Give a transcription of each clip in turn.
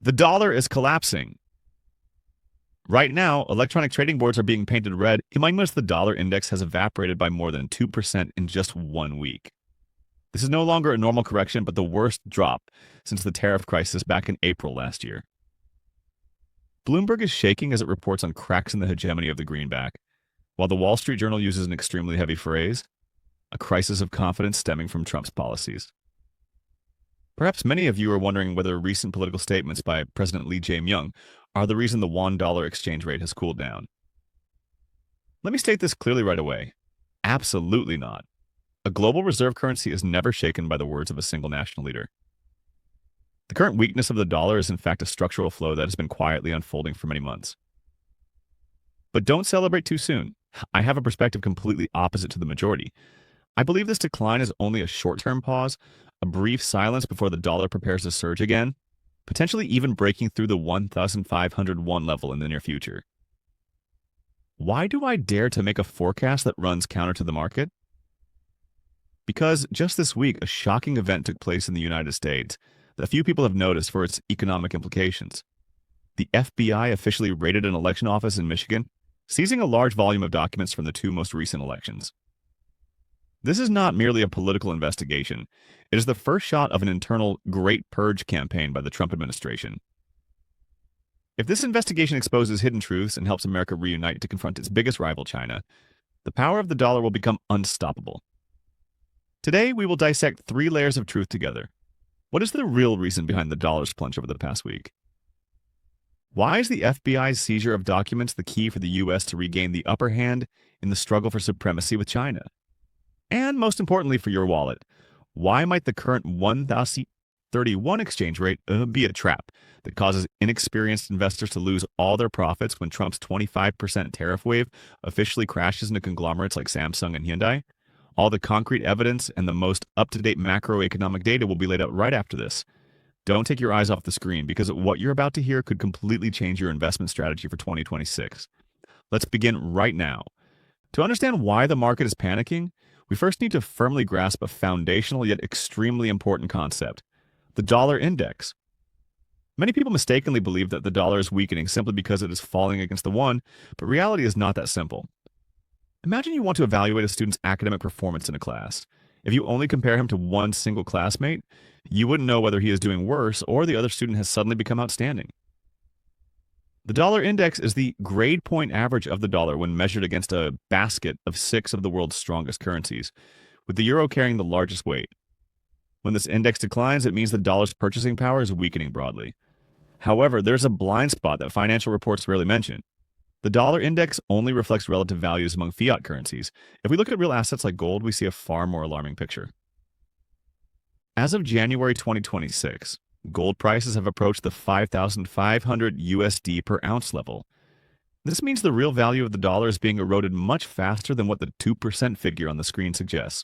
The dollar is collapsing. Right now, electronic trading boards are being painted red. You might notice the dollar index has evaporated by more than 2% in just 1 week. This is no longer a normal correction, but the worst drop since the tariff crisis back in April last year. Bloomberg is shaking as it reports on cracks in the hegemony of the greenback, while the Wall Street Journal uses an extremely heavy phrase, a crisis of confidence stemming from Trump's policies. Perhaps many of you are wondering whether recent political statements by President Lee Jae-myung are the reason the won-dollar exchange rate has cooled down. Let me state this clearly right away. Absolutely not. A global reserve currency is never shaken by the words of a single national leader. The current weakness of the dollar is in fact a structural flow that has been quietly unfolding for many months. But don't celebrate too soon. I have a perspective completely opposite to the majority. I believe this decline is only a short-term pause, a brief silence before the dollar prepares to surge again, potentially even breaking through the 1,501 level in the near future. Why do I dare to make a forecast that runs counter to the market? Because just this week, a shocking event took place in the United States that few people have noticed for its economic implications. The FBI officially raided an election office in Michigan, seizing a large volume of documents from the two most recent elections. This is not merely a political investigation. It is the first shot of an internal Great Purge campaign by the Trump administration. If this investigation exposes hidden truths and helps America reunite to confront its biggest rival, China, the power of the dollar will become unstoppable. Today, we will dissect 3 layers of truth together. What is the real reason behind the dollar's plunge over the past week? Why is the FBI's seizure of documents the key for the U.S. to regain the upper hand in the struggle for supremacy with China? And most importantly for your wallet, why might the current 1,031 exchange rate be a trap that causes inexperienced investors to lose all their profits when Trump's 25% tariff wave officially crashes into conglomerates like Samsung and Hyundai? All the concrete evidence and the most up-to-date macroeconomic data will be laid out right after this. Don't take your eyes off the screen because what you're about to hear could completely change your investment strategy for 2026. Let's begin right now. To understand why the market is panicking, we first need to firmly grasp a foundational yet extremely important concept, the dollar index. Many people mistakenly believe that the dollar is weakening simply because it is falling against the won, but reality is not that simple. Imagine you want to evaluate a student's academic performance in a class. If you only compare him to one single classmate, you wouldn't know whether he is doing worse or the other student has suddenly become outstanding. The dollar index is the grade point average of the dollar when measured against a basket of 6 of the world's strongest currencies, with the euro carrying the largest weight. When this index declines, it means the dollar's purchasing power is weakening broadly. However, there's a blind spot that financial reports rarely mention. The dollar index only reflects relative values among fiat currencies. If we look at real assets like gold, we see a far more alarming picture. As of January 2026, gold prices have approached the 5,500 USD per ounce level. This means the real value of the dollar is being eroded much faster than what the 2% figure on the screen suggests.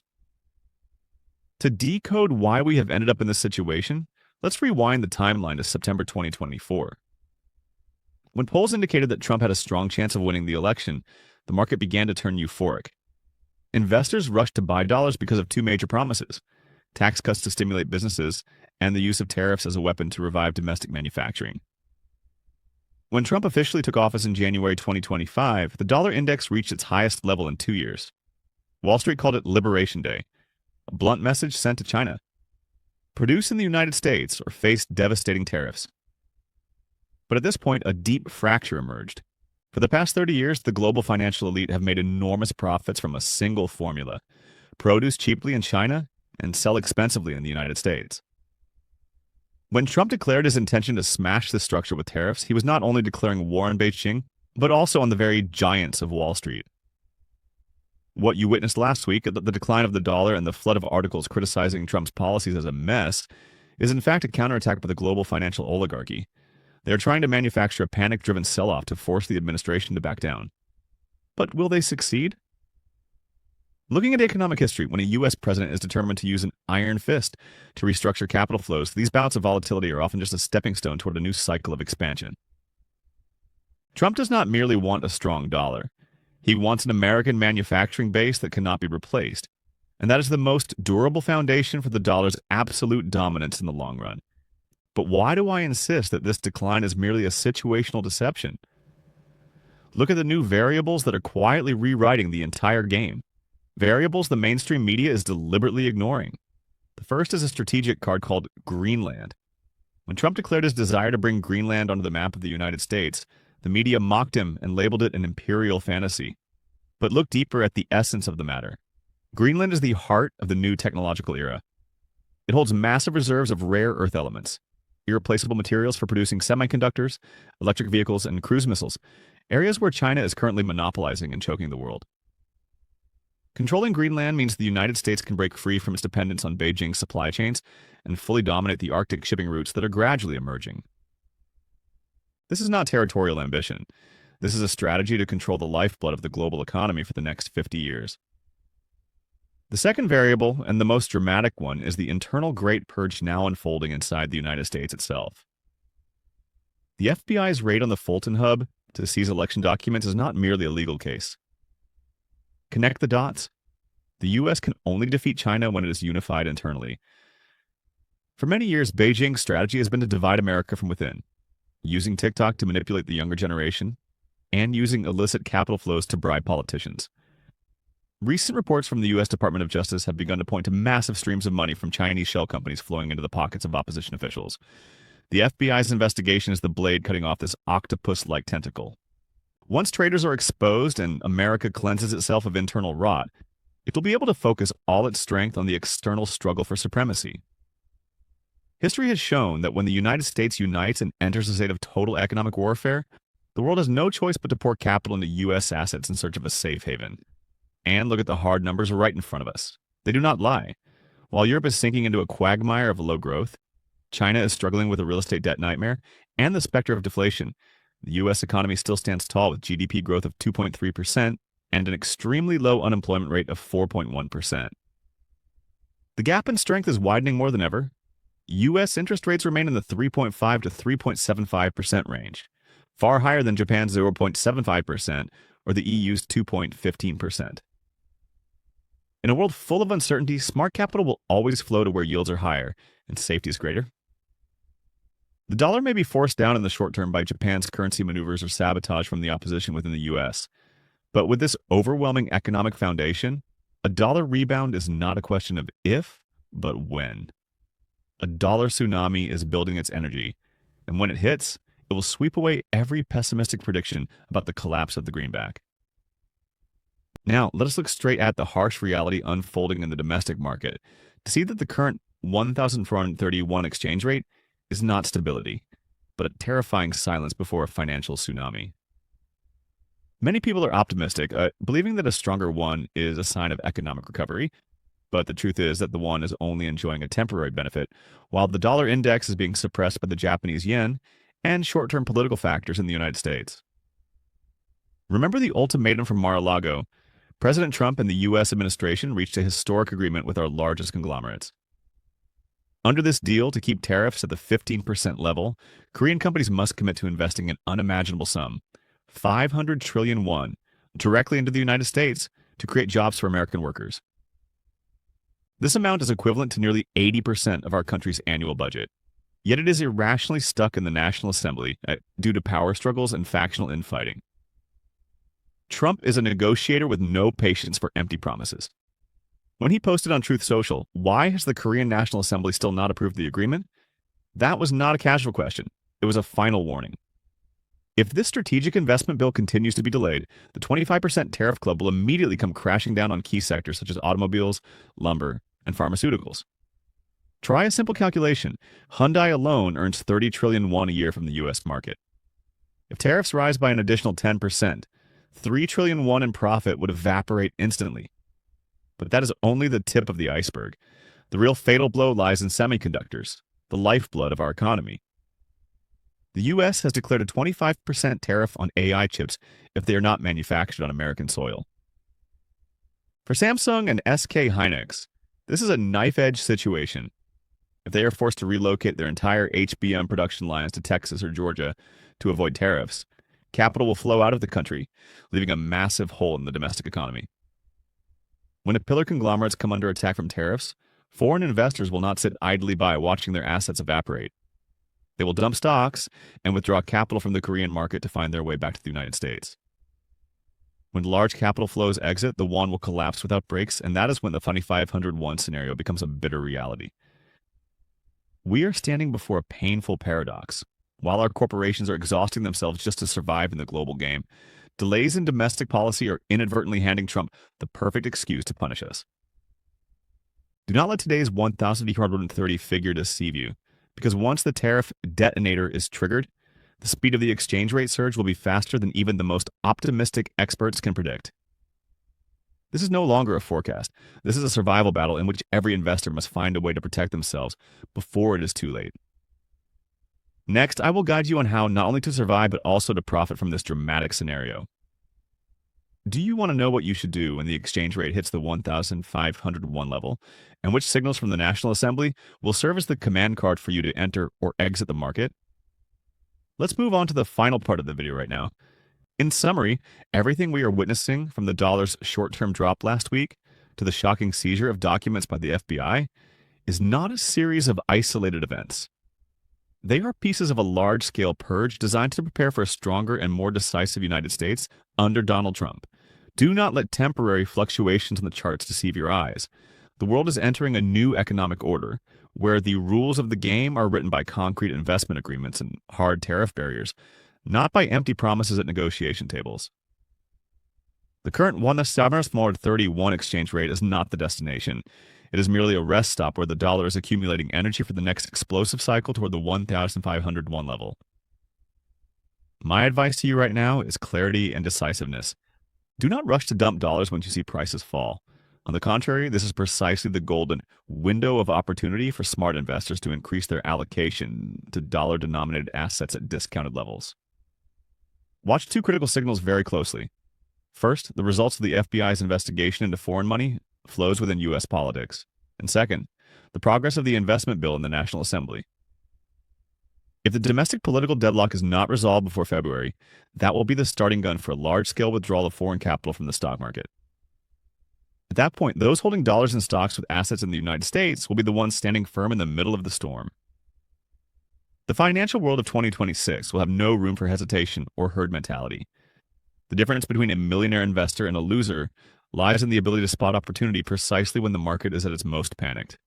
To decode why we have ended up in this situation, let's rewind the timeline to September 2024. When polls indicated that Trump had a strong chance of winning the election, the market began to turn euphoric. Investors rushed to buy dollars because of 2 major promises: tax cuts to stimulate businesses, and the use of tariffs as a weapon to revive domestic manufacturing. When Trump officially took office in January 2025, the dollar index reached its highest level in 2 years. Wall Street called it Liberation Day, a blunt message sent to China. Produce in the United States or face devastating tariffs. But at this point, a deep fracture emerged. For the past 30 years, the global financial elite have made enormous profits from a single formula: produce cheaply in China and sell expensively in the United States. When Trump declared his intention to smash this structure with tariffs, he was not only declaring war on Beijing, but also on the very giants of Wall Street. What you witnessed last week, the decline of the dollar and the flood of articles criticizing Trump's policies as a mess, is in fact a counterattack by the global financial oligarchy. They are trying to manufacture a panic-driven sell-off to force the administration to back down. But will they succeed? Looking at economic history, when a U.S. president is determined to use an iron fist to restructure capital flows, these bouts of volatility are often just a stepping stone toward a new cycle of expansion. Trump does not merely want a strong dollar. He wants an American manufacturing base that cannot be replaced, and that is the most durable foundation for the dollar's absolute dominance in the long run. But why do I insist that this decline is merely a situational deception? Look at the new variables that are quietly rewriting the entire game. Variables the mainstream media is deliberately ignoring. The first is a strategic card called Greenland. When Trump declared his desire to bring Greenland onto the map of the United States, the media mocked him and labeled it an imperial fantasy. But look deeper at the essence of the matter. Greenland is the heart of the new technological era. It holds massive reserves of rare earth elements, irreplaceable materials for producing semiconductors, electric vehicles, and cruise missiles, areas where China is currently monopolizing and choking the world. Controlling Greenland means the United States can break free from its dependence on Beijing's supply chains and fully dominate the Arctic shipping routes that are gradually emerging. This is not territorial ambition. This is a strategy to control the lifeblood of the global economy for the next 50 years. The second variable, and the most dramatic one, is the internal Great Purge now unfolding inside the United States itself. The FBI's raid on the Fulton Hub to seize election documents is not merely a legal case. Connect the dots. The U.S. can only defeat China when it is unified internally. For many years, Beijing's strategy has been to divide America from within, using TikTok to manipulate the younger generation, and using illicit capital flows to bribe politicians. Recent reports from the U.S. Department of Justice have begun to point to massive streams of money from Chinese shell companies flowing into the pockets of opposition officials. The FBI's investigation is the blade cutting off this octopus-like tentacle. Once traitors are exposed and America cleanses itself of internal rot, it will be able to focus all its strength on the external struggle for supremacy. History has shown that when the United States unites and enters a state of total economic warfare, the world has no choice but to pour capital into U.S. assets in search of a safe haven. And look at the hard numbers right in front of us. They do not lie. While Europe is sinking into a quagmire of low growth, China is struggling with a real estate debt nightmare and the specter of deflation, the U.S. economy still stands tall with GDP growth of 2.3% and an extremely low unemployment rate of 4.1%. The gap in strength is widening more than ever. U.S. interest rates remain in the 3.5 to 3.75% range, far higher than Japan's 0.75% or the EU's 2.15%. In a world full of uncertainty, smart capital will always flow to where yields are higher and safety is greater. The dollar may be forced down in the short term by Japan's currency maneuvers or sabotage from the opposition within the U.S., but with this overwhelming economic foundation, a dollar rebound is not a question of if, but when. A dollar tsunami is building its energy, and when it hits, it will sweep away every pessimistic prediction about the collapse of the greenback. Now, let us look straight at the harsh reality unfolding in the domestic market to see that the current 1,431 exchange rate is not stability, but a terrifying silence before a financial tsunami. Many people are optimistic, believing that a stronger won is a sign of economic recovery, but the truth is that the won is only enjoying a temporary benefit, while the dollar index is being suppressed by the Japanese yen and short-term political factors in the United States. Remember the ultimatum from Mar-a-Lago? President Trump and the U.S. administration reached a historic agreement with our largest conglomerates. Under this deal, to keep tariffs at the 15% level, Korean companies must commit to investing an unimaginable sum, 500 trillion won, directly into the United States to create jobs for American workers. This amount is equivalent to nearly 80% of our country's annual budget. Yet it is irrationally stuck in the National Assembly due to power struggles and factional infighting. Trump is a negotiator with no patience for empty promises. When he posted on Truth Social, why has the Korean National Assembly still not approved the agreement? That was not a casual question. It was a final warning. If this strategic investment bill continues to be delayed, the 25% tariff club will immediately come crashing down on key sectors such as automobiles, lumber, and pharmaceuticals. Try a simple calculation. Hyundai alone earns 30 trillion won a year from the U.S. market. If tariffs rise by an additional 10%, 3 trillion won in profit would evaporate instantly. But that is only the tip of the iceberg. The real fatal blow lies in semiconductors, the lifeblood of our economy. The U.S. has declared a 25% tariff on AI chips if they are not manufactured on American soil. For Samsung and SK Hynix, this is a knife-edge situation. If they are forced to relocate their entire HBM production lines to Texas or Georgia to avoid tariffs, capital will flow out of the country, leaving a massive hole in the domestic economy. When a pillar conglomerates come under attack from tariffs, foreign investors will not sit idly by watching their assets evaporate. They will dump stocks and withdraw capital from the Korean market to find their way back to the United States. When large capital flows exit, the won will collapse without breaks, and that is when the funny 500 won scenario becomes a bitter reality. We are standing before a painful paradox. While our corporations are exhausting themselves just to survive in the global game, delays in domestic policy are inadvertently handing Trump the perfect excuse to punish us. Do not let today's 1,330 figure deceive you, because once the tariff detonator is triggered, the speed of the exchange rate surge will be faster than even the most optimistic experts can predict. This is no longer a forecast. This is a survival battle in which every investor must find a way to protect themselves before it is too late. Next, I will guide you on how not only to survive, but also to profit from this dramatic scenario. Do you want to know what you should do when the exchange rate hits the 1,501 level, and which signals from the National Assembly will serve as the command card for you to enter or exit the market? Let's move on to the final part of the video right now. In summary, everything we are witnessing, from the dollar's short-term drop last week to the shocking seizure of documents by the FBI, is not a series of isolated events. They are pieces of a large-scale purge designed to prepare for a stronger and more decisive United States under Donald Trump. Do not let temporary fluctuations in the charts deceive your eyes. The world is entering a new economic order, where the rules of the game are written by concrete investment agreements and hard tariff barriers, not by empty promises at negotiation tables. The current 1,731 exchange rate is not the destination. It is merely a rest stop where the dollar is accumulating energy for the next explosive cycle toward the 1,501 level. My advice to you right now is clarity and decisiveness. Do not rush to dump dollars when you see prices fall. On the contrary, this is precisely the golden window of opportunity for smart investors to increase their allocation to dollar-denominated assets at discounted levels. Watch two critical signals very closely. First, the results of the FBI's investigation into foreign money flows within U.S. politics. And second, the progress of the investment bill in the National Assembly. If the domestic political deadlock is not resolved before February, that will be the starting gun for a large-scale withdrawal of foreign capital from the stock market. At that point, those holding dollars in stocks with assets in the United States will be the ones standing firm in the middle of the storm. The financial world of 2026 will have no room for hesitation or herd mentality. The difference between a millionaire investor and a loser lies in the ability to spot opportunity precisely when the market is at its most panicked.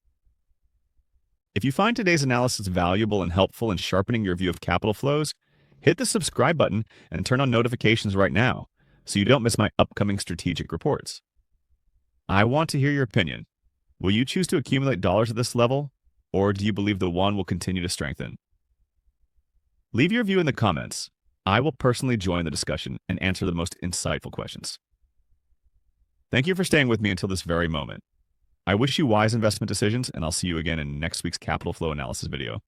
If you find today's analysis valuable and helpful in sharpening your view of capital flows, hit the subscribe button and turn on notifications right now so you don't miss my upcoming strategic reports. I want to hear your opinion. Will you choose to accumulate dollars at this level, or do you believe the won will continue to strengthen? Leave your view in the comments. I will personally join the discussion and answer the most insightful questions. Thank you for staying with me until this very moment. I wish you wise investment decisions, and I'll see you again in next week's capital flow analysis video.